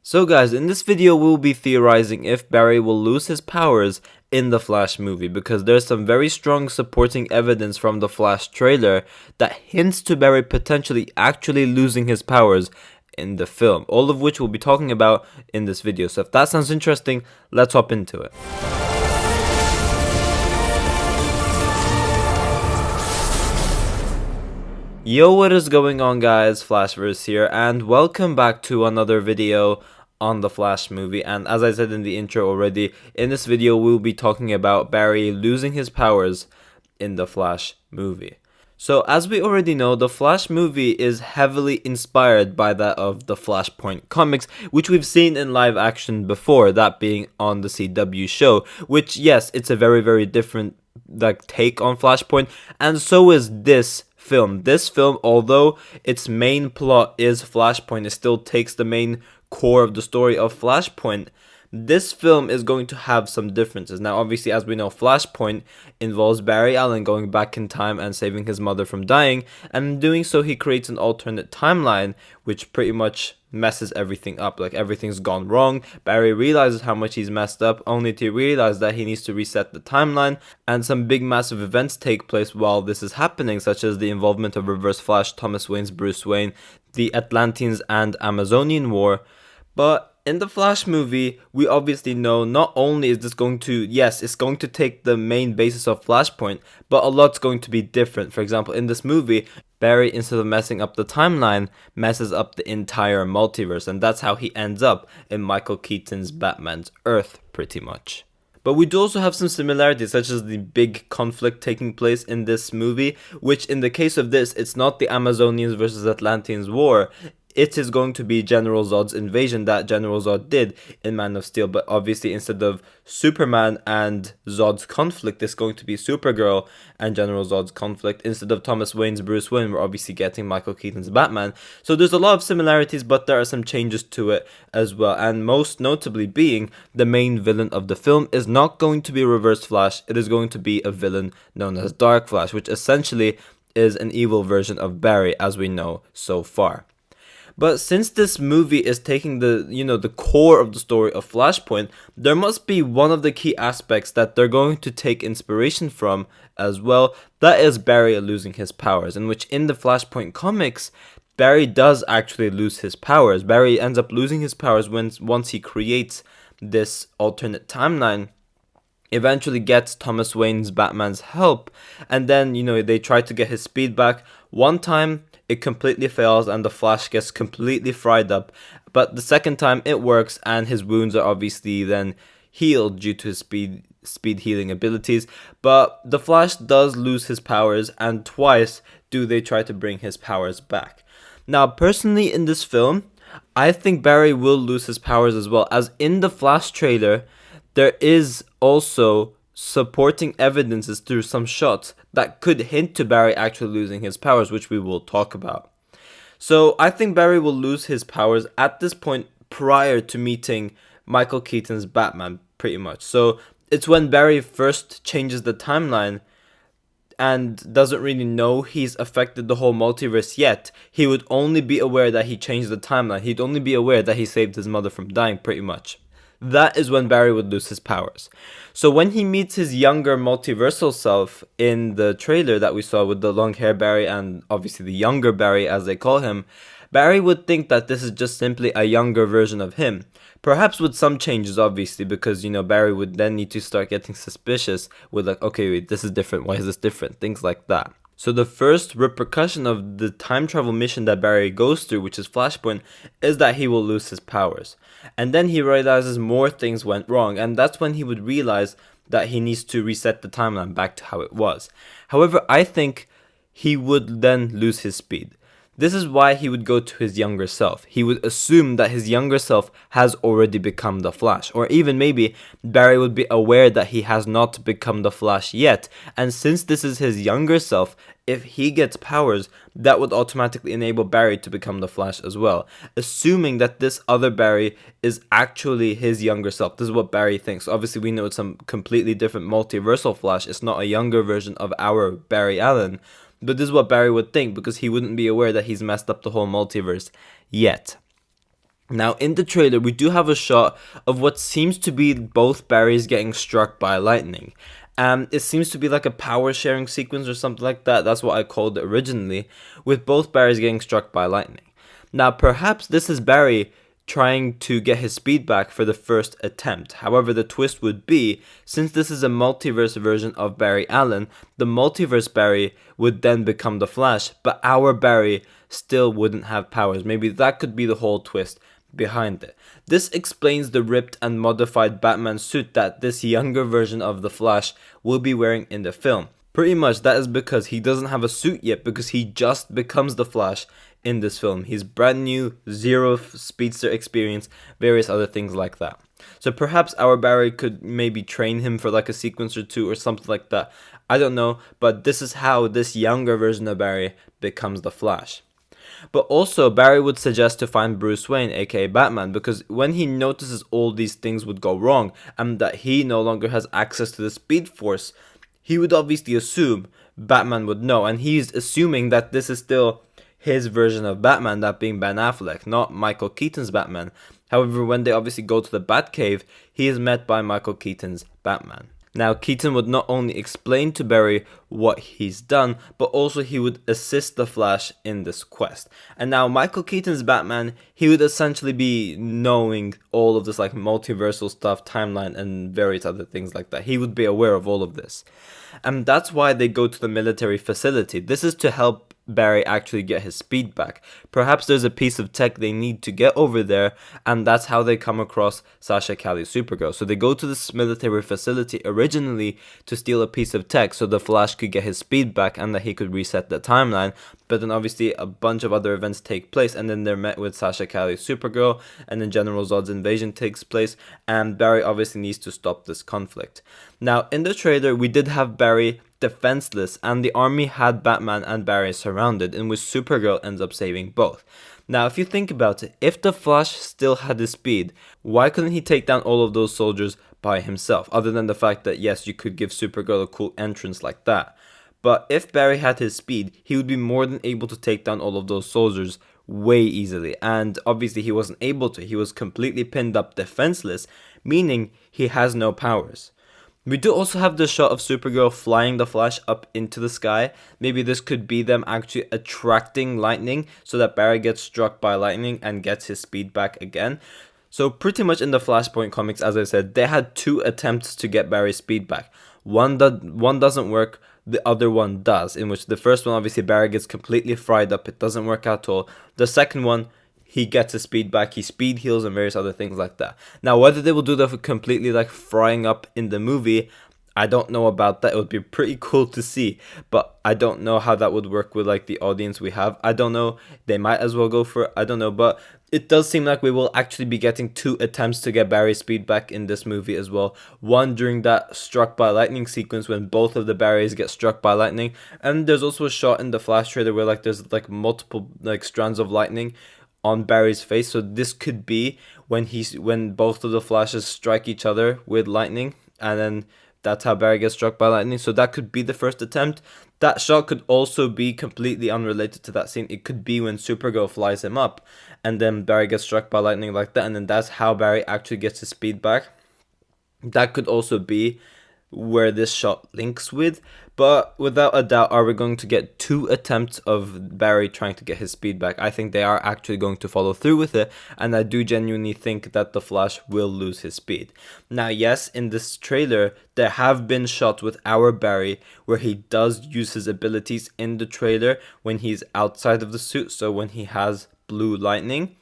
So guys, in this video we'll be theorizing if Barry will lose his powers in the Flash movie, because there's some very strong supporting evidence from the Flash trailer that hints to Barry potentially actually losing his powers in the film, all of which we'll be talking about in this video. So if that sounds interesting, let's hop into it. Yo, what is going on guys, Flashverse here, and welcome back to another video on the Flash movie. And as I said in the intro already, in this video we'll be talking about Barry losing his powers in the Flash movie. So as we already know, the Flash movie is heavily inspired by that of the Flashpoint comics, which we've seen in live action before, that being on the CW show, which yes, it's a very different take on Flashpoint, and so is this film. This film, although its main plot is Flashpoint, it still takes the main core of the story of Flashpoint. This film is going to have some differences. Now, obviously, as we know, Flashpoint involves Barry Allen going back in time and saving his mother from dying, and in doing so, he creates an alternate timeline, which pretty much messes everything up. Like, everything's gone wrong. Barry realizes how much he's messed up, only to realize that he needs to reset the timeline, and some big massive events take place while this is happening, such as the involvement of Reverse Flash, Thomas Wayne's Bruce Wayne, the Atlanteans and Amazonian War. But in the Flash movie, we obviously know not only is this going to, yes, it's going to take the main basis of Flashpoint, but a lot's going to be different. For example, in this movie, Barry, instead of messing up the timeline, messes up the entire multiverse, and that's how he ends up in Michael Keaton's Batman's Earth, pretty much. But we do also have some similarities, such as the big conflict taking place in this movie, which in the case of this, it's not the Amazonians versus Atlanteans war. It is going to be General Zod's invasion that General Zod did in Man of Steel, but obviously instead of Superman and Zod's conflict, it's going to be Supergirl and General Zod's conflict. Instead of Thomas Wayne's Bruce Wayne, we're obviously getting Michael Keaton's Batman. So there's a lot of similarities, but there are some changes to it as well, and most notably being the main villain of the film is not going to be Reverse Flash, it is going to be a villain known as Dark Flash, which essentially is an evil version of Barry as we know so far. But since this movie is taking the core of the story of Flashpoint, there must be one of the key aspects that they're going to take inspiration from as well. That is Barry losing his powers, in which in the Flashpoint comics, Barry does actually lose his powers. Barry ends up losing his powers once he creates this alternate timeline, eventually gets Thomas Wayne's Batman's help, and then, they try to get his speed back. One time, it completely fails and the Flash gets completely fried up, but the second time it works and his wounds are obviously then healed due to his speed healing abilities. But the Flash does lose his powers, and twice do they try to bring his powers back. Now, personally in this film, I think Barry will lose his powers as well, as in the Flash trailer there is also supporting evidences through some shots that could hint to Barry actually losing his powers, which we will talk about. So I think Barry will lose his powers at this point prior to meeting Michael Keaton's Batman, pretty much. So it's when Barry first changes the timeline and doesn't really know he's affected the whole multiverse yet. He would only be aware that he changed the timeline. He'd only be aware that he saved his mother from dying, pretty much. That is when Barry would lose his powers. So when he meets his younger multiversal self in the trailer that we saw with the long hair Barry and obviously the younger Barry as they call him, Barry would think that this is just simply a younger version of him. Perhaps with some changes, obviously, because, Barry would then need to start getting suspicious with like, okay, wait, this is different, why is this different? Things like that. So the first repercussion of the time travel mission that Barry goes through, which is Flashpoint, is that he will lose his powers. And then he realizes more things went wrong, and that's when he would realize that he needs to reset the timeline back to how it was. However, I think he would then lose his speed. This is why he would go to his younger self. He would assume that his younger self has already become the Flash. Or even maybe Barry would be aware that he has not become the Flash yet. And since this is his younger self, if he gets powers, that would automatically enable Barry to become the Flash as well. Assuming that this other Barry is actually his younger self. This is what Barry thinks. Obviously, we know it's some completely different multiversal Flash. It's not a younger version of our Barry Allen. But this is what Barry would think, because he wouldn't be aware that he's messed up the whole multiverse yet. Now, in the trailer, we do have a shot of what seems to be both Barrys getting struck by lightning. It seems to be like a power sharing sequence or something like that. That's what I called it originally, with both Barrys getting struck by lightning. Now, perhaps this is Barry trying to get his speed back for the first attempt. However, the twist would be, since this is a multiverse version of Barry Allen, the multiverse Barry would then become the Flash, but our Barry still wouldn't have powers. Maybe that could be the whole twist behind it. This explains the ripped and modified Batman suit that this younger version of the Flash will be wearing in the film. Pretty much that is because he doesn't have a suit yet, because he just becomes the Flash in this film. He's brand new, zero speedster experience, various other things like that. So perhaps our Barry could maybe train him for like a sequence or two or something like that. I don't know, but this is how this younger version of Barry becomes the Flash. But also, Barry would suggest to find Bruce Wayne, aka Batman, because when he notices all these things would go wrong and that he no longer has access to the Speed Force, he would obviously assume Batman would know, and he's assuming that this is still his version of Batman, that being Ben Affleck, not Michael Keaton's Batman. However, when they obviously go to the Batcave, he is met by Michael Keaton's Batman. Now, Keaton would not only explain to Barry what he's done, but also he would assist the Flash in this quest. And now, Michael Keaton's Batman, he would essentially be knowing all of this like multiversal stuff, timeline, and various other things like that. He would be aware of all of this. And that's why they go to the military facility. This is to help Barry actually get his speed back. Perhaps there's a piece of tech they need to get over there, and that's how they come across Sasha, Calle, Supergirl. So they go to this military facility originally to steal a piece of tech so the Flash could get his speed back and that he could reset the timeline. But then obviously a bunch of other events take place, and then they're met with Sasha, Calle, Supergirl, and then General Zod's invasion takes place, and Barry obviously needs to stop this conflict. Now, in the trailer, we did have Barry defenseless, and the army had Batman and Barry surrounded, in which Supergirl ends up saving both. Now, if you think about it, if the Flash still had his speed, why couldn't he take down all of those soldiers by himself? Other than the fact that, yes, you could give Supergirl a cool entrance like that. But if Barry had his speed, he would be more than able to take down all of those soldiers way easily. And obviously he wasn't able to. He was completely pinned up defenseless, meaning he has no powers. We do also have the shot of Supergirl flying the Flash up into the sky. Maybe this could be them actually attracting lightning so that Barry gets struck by lightning and gets his speed back again. So pretty much in the Flashpoint comics, as I said, they had 2 attempts to get Barry's speed back. One doesn't work, the other one does, in which the first one, obviously, Barry gets completely fried up. It doesn't work at all. The second one, he gets his speed back, he speed heals and various other things like that. Now, whether they will do that for completely like frying up in the movie, I don't know about that. It would be pretty cool to see, but I don't know how that would work with like the audience we have. I don't know. They might as well go for it. I don't know, but it does seem like we will actually be getting 2 attempts to get Barry's speed back in this movie as well. One during that struck by lightning sequence when both of the Barrys get struck by lightning, and there's also a shot in the Flash trailer where like there's like multiple like strands of lightning on Barry's face. So this could be when both of the Flashes strike each other with lightning, and then that's how Barry gets struck by lightning. So that could be the first attempt. That shot could also be completely unrelated to that scene. It could be when Supergirl flies him up and then Barry gets struck by lightning like that, and then that's how Barry actually gets his speed back. That could also be where this shot links with, but without a doubt, are we going to get 2 attempts of Barry trying to get his speed back? I think they are actually going to follow through with it, and I do genuinely think that the Flash will lose his speed. Now, yes, in this trailer, there have been shots with our Barry where he does use his abilities in the trailer when he's outside of the suit, so when he has blue lightning.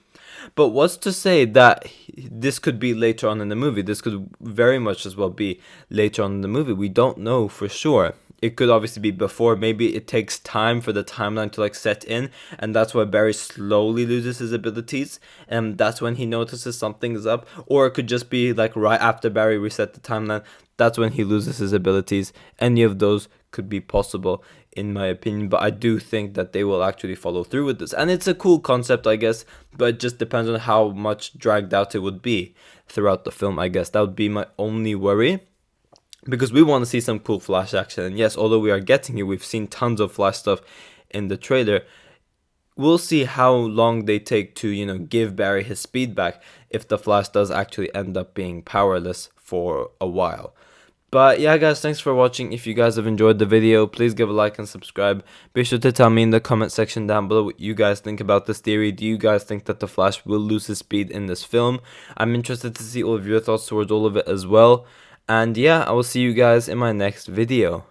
But what's to say that this could be later on in the movie? This could very much as well be later on in the movie. We don't know for sure. It could obviously be before. Maybe it takes time for the timeline to like set in, and that's why Barry slowly loses his abilities, and that's when he notices something is up. Or it could just be like right after Barry reset the timeline, that's when he loses his abilities. Any of those could be possible in my opinion, but I do think that they will actually follow through with this. And it's a cool concept, I guess, but it just depends on how much dragged out it would be throughout the film, I guess. That would be my only worry, because we want to see some cool Flash action. And yes, although we are getting it, we've seen tons of Flash stuff in the trailer, we'll see how long they take to, give Barry his speed back if the Flash does actually end up being powerless for a while. But yeah, guys, thanks for watching. If you guys have enjoyed the video, please give a like and subscribe. Be sure to tell me in the comment section down below what you guys think about this theory. Do you guys think that the Flash will lose his speed in this film? I'm interested to see all of your thoughts towards all of it as well. And yeah, I will see you guys in my next video.